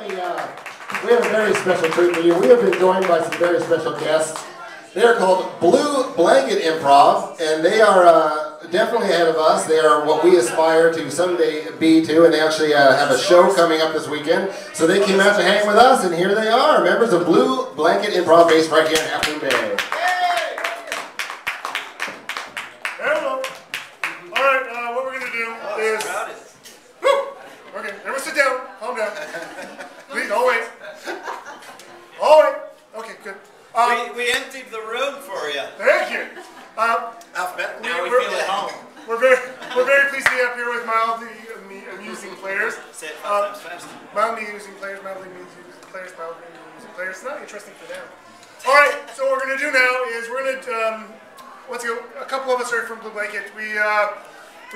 We have a very special treat for you. We have been joined by some very special guests. They are called Blue Blanket Improv, and they are definitely ahead of us. They are what we aspire to someday be too, and they actually have a show coming up this weekend. So they came out to hang with us, and here they are, members of Blue Blanket Improv, based right here in Half Moon Bay. Hello. All right, what we're going to do is... Okay, everyone sit down. Calm down. Please, all wait. All wait. Okay, good. We emptied the room for you. Thank you. Alphabet. Now we feel at home. We're very pleased to be up here with mildly amusing players. Say it 5 times fast. Mildly amusing players, mildly amusing players, mildly amusing players. It's not interesting for them. All right, so what we're going to do now is we're going to, let's go, a couple of us are from Blue Blanket. We're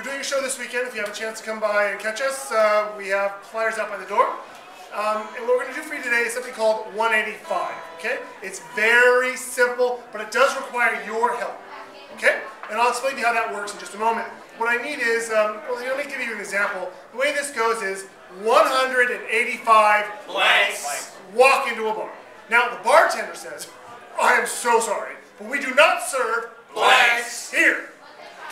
doing a show this weekend. If you have a chance to come by and catch us, we have flyers out by the door. And what we're going to do for you today is something called 185, okay? It's very simple, but it does require your help, okay? And I'll explain to you how that works in just a moment. What I need is, well, let me give you an example. The way this goes is 185 blanks walk into a bar. Now, the bartender says, I am so sorry, but we do not serve blanks here.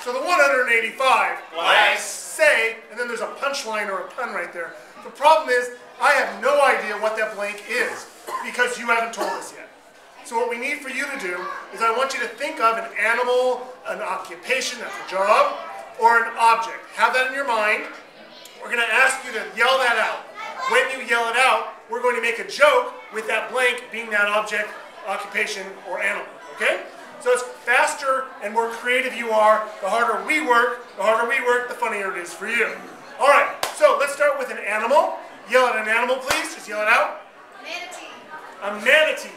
So the 185 blanks say, and then there's a punchline or a pun right there. The problem is, I have no idea what that blank is because you haven't told us yet. So what we need for you to do is I want you to think of an animal, an occupation, that's a job, or an object. Have that in your mind. We're going to ask you to yell that out. When you yell it out, we're going to make a joke with that blank being that object, occupation, or animal. Okay? So it's faster and more creative you are, the harder we work, the funnier it is for you. All right, so let's start with an animal. Yell at an animal, please. Just yell it out. Manatee. A manatee.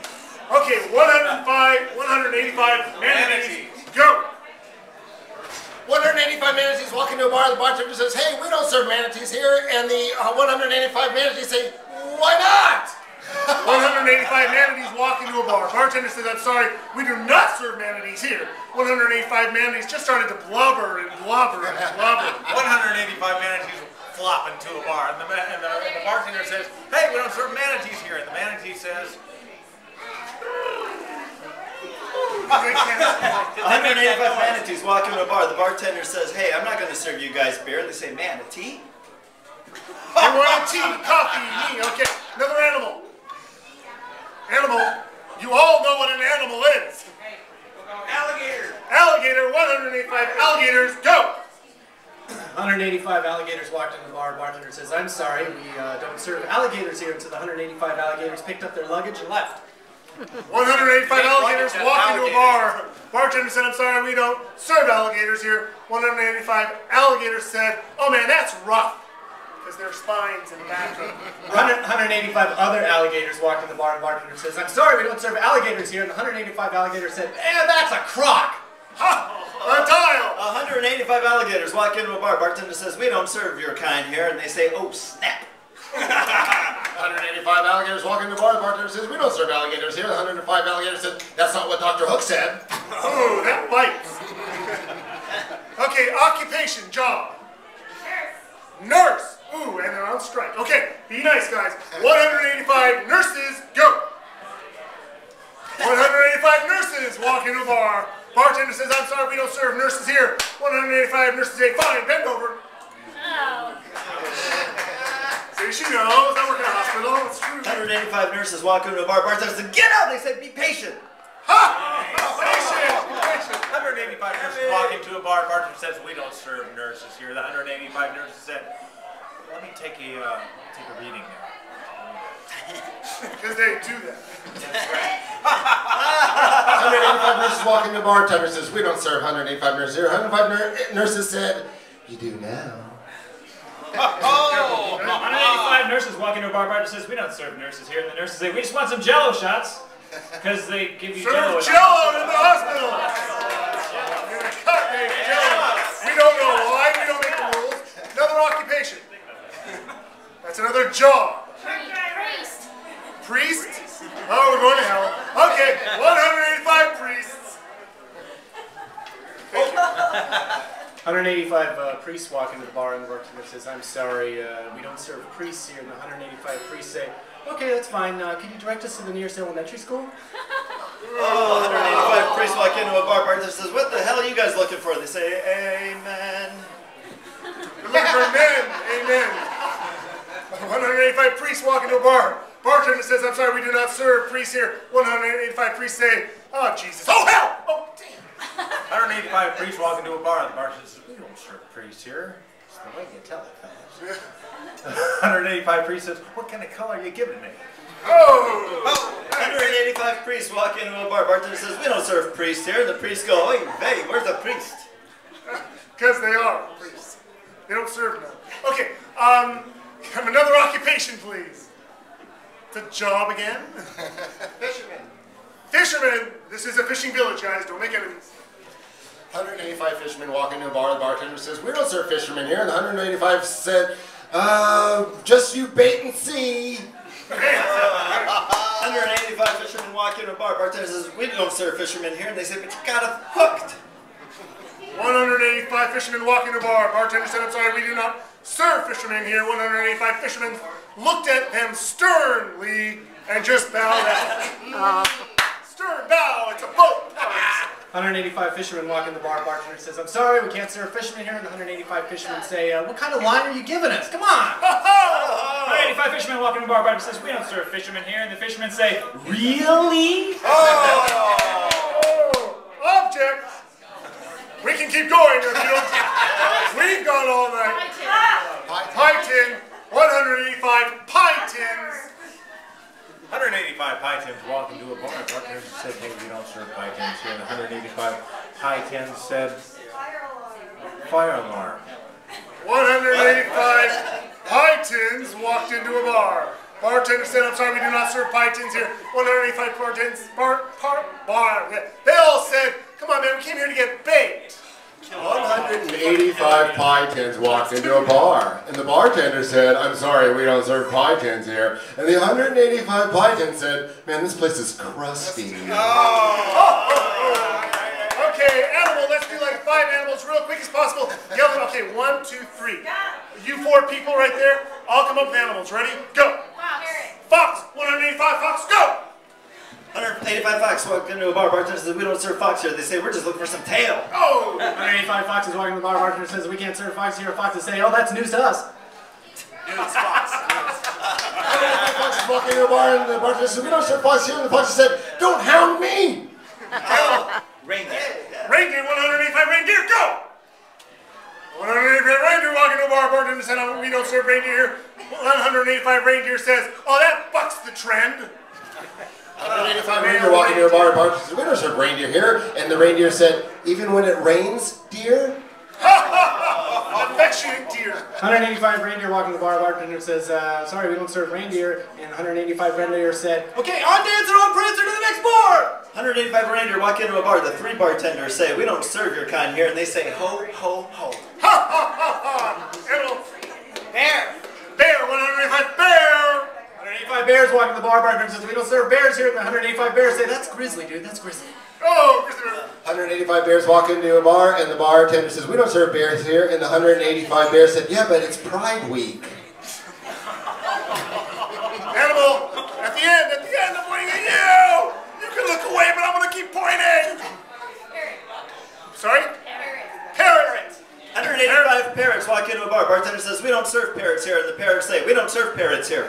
Okay, 185 manatees. Go. 185 manatees walk into a bar, the bartender says, hey, we don't serve manatees here, and the 185 manatees say, why not? 185 manatees walk into a bar. Bartender says, I'm sorry, we do not serve manatees here. 185 manatees just started to blubber and blubber and blubber. 185 manatees flop into a bar, and the bartender says, hey, we don't serve manatees here. And the manatee says, 185 manatees walk into a bar. The bartender says, hey, I'm not going to serve you guys beer. And they say, manatee? They want tea, coffee, me. Okay, another animal. Animal. You all know what an animal is. alligator. Alligator, 185 alligators, go. 185 alligators walked into the bar. Bartender says, I'm sorry, we don't serve alligators here. And so the 185 alligators picked up their luggage and left. 185 alligators walk into a bar. Bartender said, I'm sorry, we don't serve alligators here. 185 alligators said, oh man, that's rough. Because their spines in the back. 185 other alligators walked in the bar, and the bartender says, I'm sorry, we don't serve alligators here. And the 185 alligators said, that's a croc. Ha! A tile! 185 alligators walk into a bar. Bartender says, we don't serve your kind here. And they say, oh, snap. 185 alligators walk into the bar, the bartender says, we don't serve alligators here. The 105 alligators said, that's not what Dr. Hook said. Oh, that bites. Okay, occupation, job. Nurse. Ooh, and they're on strike. Okay, be nice, guys. 185 nurses, go. 185 nurses walk into a bar. Bartender says, I'm sorry, we don't serve nurses here. 185 nurses say, fine, bend over. Oh. See, she knows. I work in a hospital. It's true. 185 nurses walk into a bar. Bartender says, get out. They say, be patient. Ha! Patient. 185 nurses walk into a bar. Bartender says, we don't serve nurses here. The 185 nurses said, let me take a reading now. Because they do that. That's right. 185 nurses walk into the bar, bartender says, we don't serve 185 nurses here. 105 nurses said, you do now. Oh! 185 nurses walk into a bar. Bartender says, we don't serve nurses here. And the nurses say, we just want some Jello shots. Because they give you Jello. Serve Jello in the hospital! You're gonna cut me, Jello. We don't know why. We don't make the rules. Another occupation. That's another job. Priest. Priest? Oh, we're going to hell. Okay, 185 priests. Thank you. 185 priests walk into the bar and the bartender says, I'm sorry, we don't serve priests here. And the 185 priests say, okay, that's fine. Can you direct us to the nearest elementary school? Oh, 185 priests walk into a bar. Bartender says, what the hell are you guys looking for? They say, amen. We're looking for men. Amen. 185 priests walk into a bar. Bartender says, I'm sorry, we do not serve priests here. 185 priests say, oh, Jesus. Oh, hell! Oh, damn. 185 priests walk into a bar, and the bartender says, we don't serve priests here. It's the way you tell it, fellas. 185 priests says, what kind of color are you giving me? Oh! 185 priests walk into a bar. Bartender says, we don't serve priests here. And the priests go, hey, where's the priest? Because they are priests. They don't serve none. Okay, have another occupation, please. The job again? Fisherman. Fisherman! This is a fishing village, guys. Don't make enemies. 185 fishermen walk into a bar. The bartender says, we don't serve fishermen here. And the 185 said, just you bait and see. 185 fishermen walk into a bar. Bartender says, we don't serve fishermen here. And they say, but you got it hooked. 185 fishermen walk into a bar. Bartender said, I'm sorry, we do not serve fishermen here. 185 fishermen looked at them sternly and just bowed out. Stern bow, it's a boat. 185 fishermen walk in the bar. Bartender says, I'm sorry, we can't serve fishermen here. And the 185 fishermen say, what kind of line are you giving us? Come on! 185 fishermen walk into a bar. Bartender says, we don't serve fishermen here. And the fishermen say, really? Oh! Object! We can keep going if you don't. We've gone all night. Pie tin. 185 pie tins. 185 pie tins walk into a bar. Bartender said, hey, we don't serve pie tins here. And 185 pie tins said, fire alarm. 185 pie tins walked into a bar. Bartender said, I'm sorry, we do not serve pie tins here. 185 bar. They all said, come on, man, we came here to get baked. 185 pie tins walked into a bar, and the bartender said, I'm sorry, we don't serve pie tins here. And the 185 pie tins said, man, this place is crusty. Okay, animal, let's do like 5 animals real quick as possible. Yell them, okay, 1, 2, 3. You 4 people right there, I'll come up with animals. Ready? Go. Fox. 185 fox, go. 185 fox walk into a bar. Bartender says, we don't serve fox here. They say, we're just looking for some tail. Oh! 185 foxes walk in the bar. Bartender says, we can't serve foxes here. Foxes say, oh, that's news to us. News fox. 185 foxes walk into a bar, and the bartender said, we don't serve foxes here. And the fox said, don't hound me. Reindeer. Reindeer, 185 reindeer, go! 185 reindeer walk into a bar. Bartender said, we don't serve reindeer here. 185 reindeer says, oh, that bucks the trend. 185 reindeer walk into a bar. The bartender said, we don't serve reindeer here. And the reindeer said, even when it rains, dear? Affectionate deer. 185 reindeer walk in the bar. Bartender says, sorry, we don't serve reindeer. And 185 reindeer said, okay, on Dancer, on Prancer to the next bar! 185 reindeer walk into a bar. The 3 bartenders say, we don't serve your kind here. And they say, ho, ho, ho. Animal. Bear. Bear, 185 bear. 185 bears walk in the bar. Bartender says, we don't serve bears here. And the 185 bears say, that's grizzly, dude, that's grizzly. Oh, Christopher. 185 bears walk into a bar, and the bartender says, we don't serve bears here. And the 185 bears said, yeah, but it's Pride Week. Animal, at the end, I'm pointing at you. You can look away, but I'm going to keep pointing. Sorry? Parrot. 185 parrots walk into a bar. Bartender says, we don't serve parrots here. And the parrots say, we don't serve parrots here.